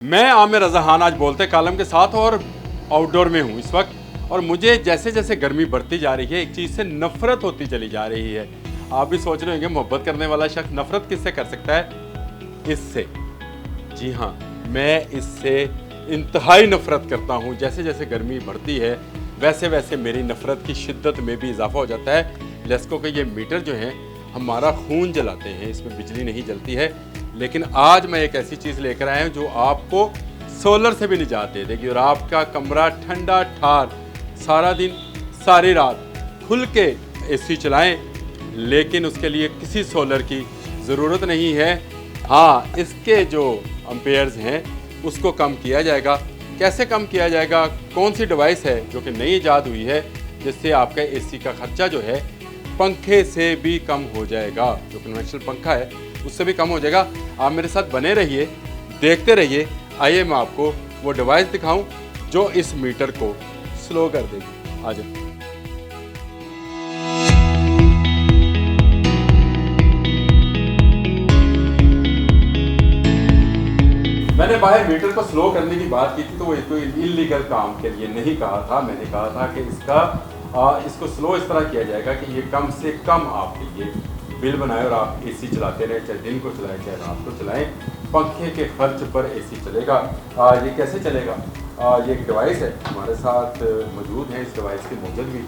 मैं आमिर रज़ा खान आज बोलते कालम के साथ और आउटडोर में हूँ इस वक्त। और मुझे जैसे जैसे गर्मी बढ़ती जा रही है एक चीज़ से नफ़रत होती चली जा रही है। आप भी सोच रहे होंगे मोहब्बत करने वाला शख्स नफ़रत किससे कर सकता है? इससे। जी हाँ, मैं इससे इंतहाई नफ़रत करता हूँ। जैसे जैसे गर्मी बढ़ती है वैसे वैसे मेरी नफ़रत की शिद्दत में भी इजाफा हो जाता है। लेस्को के ये मीटर जो हैं हमारा खून जलाते हैं, इसमें बिजली नहीं जलती है। लेकिन आज मैं एक ऐसी चीज़ लेकर आया हूँ जो आपको सोलर से भी निजात दे देगी और आपका कमरा ठंडा ठार सारा दिन सारी रात खुल के एसी चलाएं, लेकिन उसके लिए किसी सोलर की ज़रूरत नहीं है। हाँ, इसके जो एम्पेयर्स हैं उसको कम किया जाएगा। कैसे कम किया जाएगा? कौन सी डिवाइस है जो कि नई ईजाद हुई है जिससे आपका एसी का खर्चा जो है पंखे से भी कम हो जाएगा। जो कन्वेंशनल पंखा है उससे भी कम हो जाएगा। आप मेरे साथ बने रहिए, देखते रहिए। आइए मैं आपको वो डिवाइस दिखाऊं जो इस मीटर को स्लो कर देगी। आ जाए। मैंने बाहर मीटर को स्लो करने की बात की थी तो वो कोई इलीगल काम के लिए नहीं कहा था। मैंने कहा था कि इसको स्लो इस तरह किया जाएगा कि ये कम से कम आपके लिए बिल बनाए और आप एसी चलाते रहें, चाहे दिन को चलाएं चाहे रात को चलाएं। पंखे के खर्च पर एसी चलेगा। ये कैसे चलेगा? ये एक डिवाइस है हमारे साथ मौजूद है। इस डिवाइस के मौजूद भी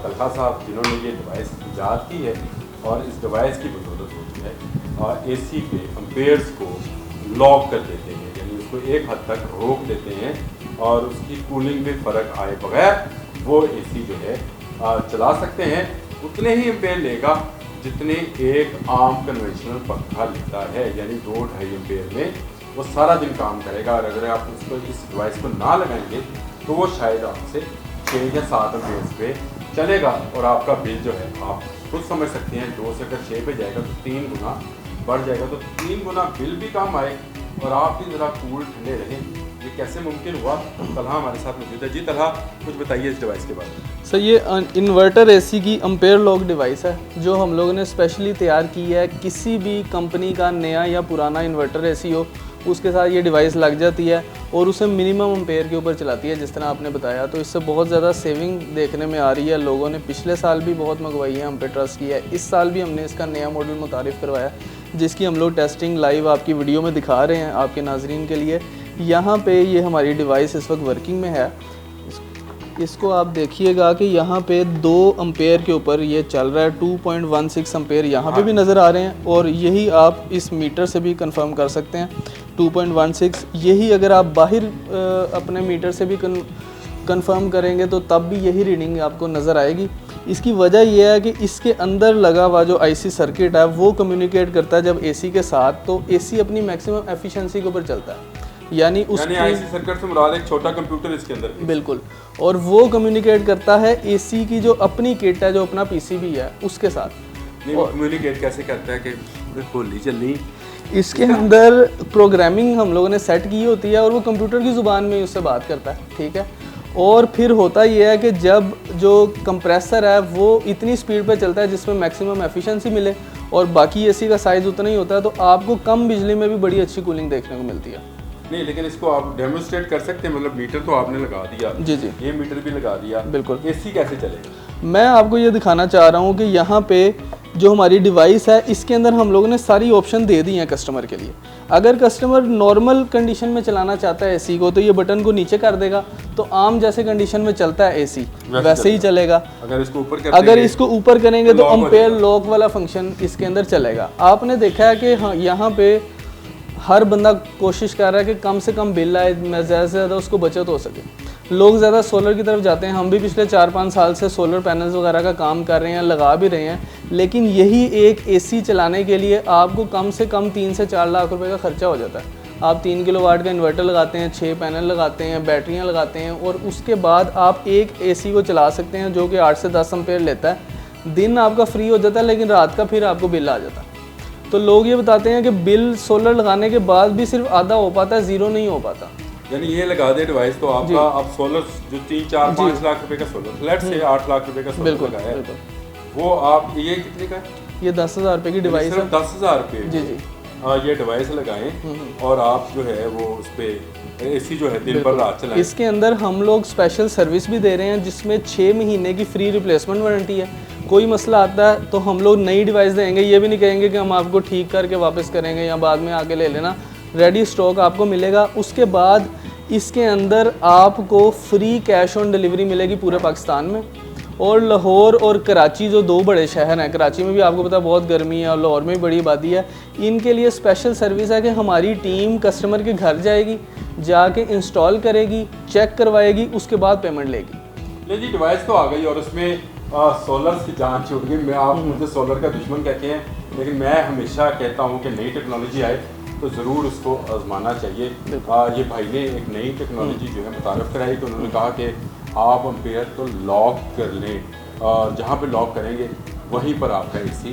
तलहा साहब जिन्होंने ये डिवाइस ईजाद की है और इस डिवाइस की बदौलत होती है एसी के एम्पेयर्स को लॉक कर देते हैं, यानी उसको एक हद तक रोक देते हैं और उसकी कूलिंग में फ़र्क आए बगैर वो एसी जो है चला सकते हैं। उतने ही एम्पेयर लेगा जितने एक आम कन्वेंशनल पंखा लेता है, यानी 2-2.5 एम्पेयर में वो सारा दिन काम करेगा। और अगर आप उसको इस डिवाइस को ना लगाएंगे तो वो शायद आपसे 6 या 7 एम्पेयर पे चलेगा और आपका बिल जो है आप खुद समझ सकते हैं। 2 से अगर 6 पे जाएगा तो 3 गुना बढ़ जाएगा, तो 3 गुना बिल भी कम आए और आप भी ज़रा कूल ठंडे रहें। ये कैसे मुमकिन हुआ? तलहा हमारे साथ मौजूद है। जी तलहा, कुछ बताइए इस डिवाइस के बारे में। सर, ये इन्वर्टर एसी की एम्पेयर लॉक डिवाइस है जो हम लोगों ने स्पेशली तैयार की है। किसी भी कंपनी का नया या पुराना इन्वर्टर एसी हो उसके साथ ये डिवाइस लग जाती है और उसे मिनिमम एम्पेयर के ऊपर चलाती है, जिस तरह आपने बताया। तो इससे बहुत ज़्यादा सेविंग देखने में आ रही है। लोगों ने पिछले साल भी बहुत मंगवाई है, हम पे ट्रस्ट किया है। इस साल भी हमने इसका नया मॉडल मुतारिफ़ करवाया जिसकी हम लोग टेस्टिंग लाइव आपकी वीडियो में दिखा रहे हैं आपके नाजरीन के लिए। यहाँ पे ये हमारी डिवाइस इस वक्त वर्किंग में है। इसको आप देखिएगा कि यहाँ पे 2 एम्पेयर के ऊपर ये चल रहा है। 2.16 एम्पेयर यहाँ पे भी नज़र आ रहे हैं और यही आप इस मीटर से भी कंफर्म कर सकते हैं 2.16। यही अगर आप बाहर अपने मीटर से भी कंफर्म करेंगे तो तब भी यही रीडिंग आपको नज़र आएगी। इसकी वजह यह है कि इसके अंदर लगा हुआ जो आईसी सर्किट है वो कम्युनिकेट करता है जब एसी के साथ, तो एसी अपनी मैक्सिमम एफिशिएंसी के ऊपर चलता है। यानी आईसी सर्किट से मुराद एक छोटा कंप्यूटर इसके अंदर। बिल्कुल। और वो कम्युनिकेट करता है एसी की जो अपनी किट है, जो अपना पीसीबी है उसके साथ। नहीं, वो कम्युनिकेट कैसे करता है कि होली चलनी? इसके अंदर प्रोग्रामिंग हम लोगों ने सेट की होती है और वो कंप्यूटर की ज़ुबान में उससे बात करता है, ठीक है। और फिर होता यह है कि जब जो कंप्रेसर है वो इतनी स्पीड पे चलता है जिसमें मैक्सिमम एफिशिएंसी मिले और बाकी एसी का साइज़ उतना ही होता है, तो आपको कम बिजली में भी बड़ी अच्छी कूलिंग देखने को मिलती है। नहीं, लेकिन इसको आप डेमोन्स्ट्रेट कर सकते हैं? मतलब मीटर तो आपने लगा दिया, जी जी, ये मीटर भी लगा दिया, बिल्कुल। एसी कैसे चलेगा? मैं आपको ये दिखाना चाह रहा हूँ कि यहाँ पे जो हमारी डिवाइस है इसके अंदर हम लोगों ने सारी ऑप्शन दे दी हैं कस्टमर के लिए। अगर कस्टमर नॉर्मल कंडीशन में चलाना चाहता है एसी को तो ये बटन को नीचे कर देगा, तो आम जैसे कंडीशन में चलता है एसी वैसे ही चलेगा। अगर इसको ऊपर करेंगे तो एम्पेयर लॉक वाला फंक्शन इसके अंदर चलेगा। आपने देखा है कि हाँ, यहाँ पे हर बंदा कोशिश कर रहा है कि कम से कम बिल आए, ज़्यादा से ज़्यादा उसको बचत हो सके। लोग ज़्यादा सोलर की तरफ जाते हैं। हम भी पिछले 4-5 साल से सोलर पैनल्स वगैरह का काम कर रहे हैं, लगा भी रहे हैं। लेकिन यही एक एसी चलाने के लिए आपको कम से कम 3 से 4 लाख रुपए का खर्चा हो जाता है। आप 3 किलोवाट का इन्वर्टर लगाते हैं, 6 पैनल लगाते हैं, बैटरियाँ लगाते हैं और उसके बाद आप एक एसी को चला सकते हैं जो कि 8 से 10 एम्पेयर लेता है। दिन आपका फ्री हो जाता है लेकिन रात का फिर आपको बिल आ जाता है। तो लोग ये बताते हैं कि बिल सोलर लगाने के बाद भी सिर्फ आधा हो पाता है, 0 नहीं हो पाता। यानी ये लगा दे डिवाइस तो आपका अब सोलर जो 3-4-5 लाख रुपए का सोलर, फ्लैट से 8 लाख रुपए का सोलर लगाया है, वो आप ये कितने का है? ये 10,000 रुपये की डिवाइस है। 10,000 रुपये? जी जी। ये डिवाइस लगाएं और आप जो है वो उस पर एसी जो है दिन भर रात चलाएं। इसके अंदर हम लोग स्पेशल सर्विस भी दे रहे हैं जिसमें 6 महीने की फ्री रिप्लेसमेंट वारंटी है। कोई मसला आता है तो हम लोग नई डिवाइस देंगे, ये भी नहीं कहेंगे कि हम आपको ठीक करके वापस करेंगे या बाद में आके ले लेना। रेडी स्टॉक आपको मिलेगा। उसके बाद इसके अंदर आपको फ्री कैश ऑन डिलीवरी मिलेगी पूरे पाकिस्तान में। और लाहौर और कराची जो 2 बड़े शहर हैं, कराची में भी आपको पता है बहुत गर्मी है और लाहौर में भी बड़ी आबादी है, इनके लिए स्पेशल सर्विस है कि हमारी टीम कस्टमर के घर जाएगी, जाके इंस्टॉल करेगी, चेक करवाएगी, उसके बाद पेमेंट लेगी। ले जी डिवाइस तो आ गई और उसमें सोलर की जान छूट गई। मैं आप मुझे सोलर का दुश्मन कहते हैं, लेकिन मैं हमेशा कहता हूँ कि नई टेक्नोलॉजी आए तो ज़रूर उसको आजमाना चाहिए। ये भाई ने एक नई टेक्नोलॉजी जो है मुतारफ़ कराई कि उन्होंने कहा कि आप एम्पेयर को लॉक कर लें, जहाँ पे लॉक करेंगे वहीं पर आपका एसी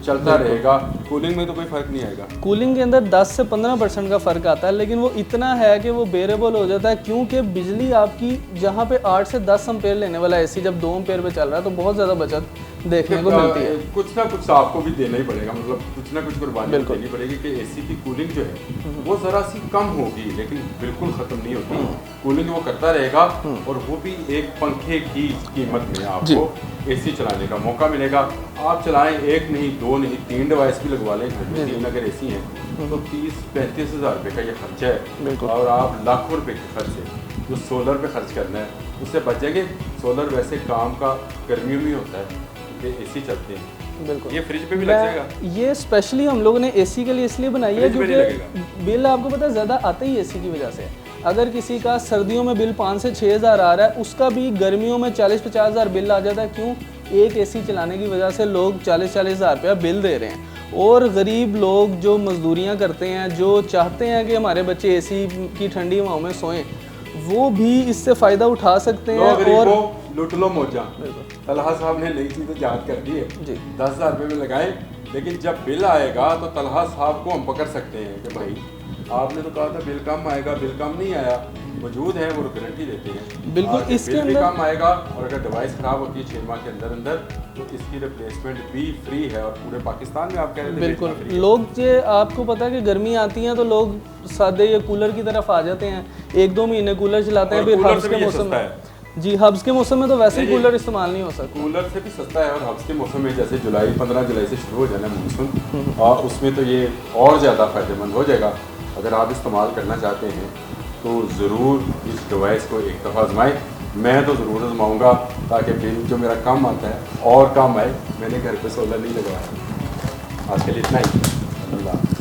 चलता रहेगा। कूलिंग में तो कोई फ़र्क नहीं आएगा। कूलिंग के अंदर 10 से 15% का फ़र्क आता है, लेकिन वो इतना है कि वो बेरेबल हो जाता है, क्योंकि बिजली आपकी जहाँ पे 8 से 10 एम्पेयर लेने वाला एसी जब 2 एम्पेयर पे चल रहा है तो बहुत ज़्यादा बचत देखने को मिलती है। कुछ ना कुछ आपको भी देना ही पड़ेगा, मतलब कुछ ना कुछ कुर्बानी देनी पड़ेगी कि एसी की कूलिंग जो है वो ज़रा सी कम होगी, लेकिन बिल्कुल ख़त्म नहीं होती। कूलिंग वो करता रहेगा और वो भी एक पंखे की कीमत में आपको एसी चलाने का मौका मिलेगा। आप चलाएं, 1 नहीं 2 नहीं 3 डिवाइस भी लगवा लें घर में। 3 अगर एसी हैं तो 30-35 हज़ार रुपये का ये खर्चा है और आप लाखों रुपए के खर्च है जो सोलर पे खर्च करना है उससे बचेंगे। सोलर वैसे काम का गर्मियों में होता है कि एसी चलते हैं। बिल्कुल, ये फ्रिज पे भी लग जाएगा। ये स्पेशली हम लोगों ने एसी के लिए इसलिए बनाई है क्योंकि बिल आपको पता है ज़्यादा आता ही एसी की वजह से। अगर किसी का सर्दियों में बिल 5 से 6 हज़ार आ रहा है, उसका भी गर्मियों में 40-50 हज़ार बिल आ जाता है। क्यों? एक एसी चलाने की वजह से लोग 40-40 हज़ार रुपया बिल दे रहे हैं। और गरीब लोग जो मजदूरियाँ करते हैं, जो चाहते हैं कि हमारे बच्चे एसी की ठंडी हवाओं में सोएं, वो भी इससे फ़ायदा उठा सकते हैं। और लुट लो मौजा। तलहा साहब ने नई चीज़ याद कर दी है जी। 10,000 रुपये में लगाए, लेकिन जब बिल आएगा तो तलहा साहब को हम पकड़ सकते हैं कि भाई आपने तो कहा था बिल कम आएगा, बिल कम नहीं आया। मौजूद है, वो गारंटी देते हैं बिल्कुल। इसके बिल भी कम आएगा और अगर डिवाइस ख़राब होती है 6 माह के अंदर अंदर तो इसकी रिप्लेसमेंट भी फ्री है। और पूरे पाकिस्तान में आप कह रहे थे बिल्कुल। लोग जो आपको पता है कि गर्मी आती है तो लोग सादे ये कूलर की तरफ आ जाते हैं, 1-2 महीने कूलर चलाते हैं। फिर हब्स के मौसम में जी, हब्स के मौसम में तो वैसे ही कूलर इस्तेमाल नहीं हो सकता। कूलर से भी सस्ता है और हब्स के मौसम में जैसे 15 जुलाई से शुरू हो जाना है मानसून, और उसमें तो ये और ज़्यादा फ़ायदेमंद हो जाएगा। अगर आप इस्तेमाल करना चाहते हैं तो ज़रूर इस डिवाइस को एक दफ़ा आजमाएं। मैं तो ज़रूर आजमाऊँगा ताकि बिल जो मेरा कम आता है और कम आए। मैंने घर पे सोलर नहीं लगवाया। आज के लिए इतना ही। अल्लाह।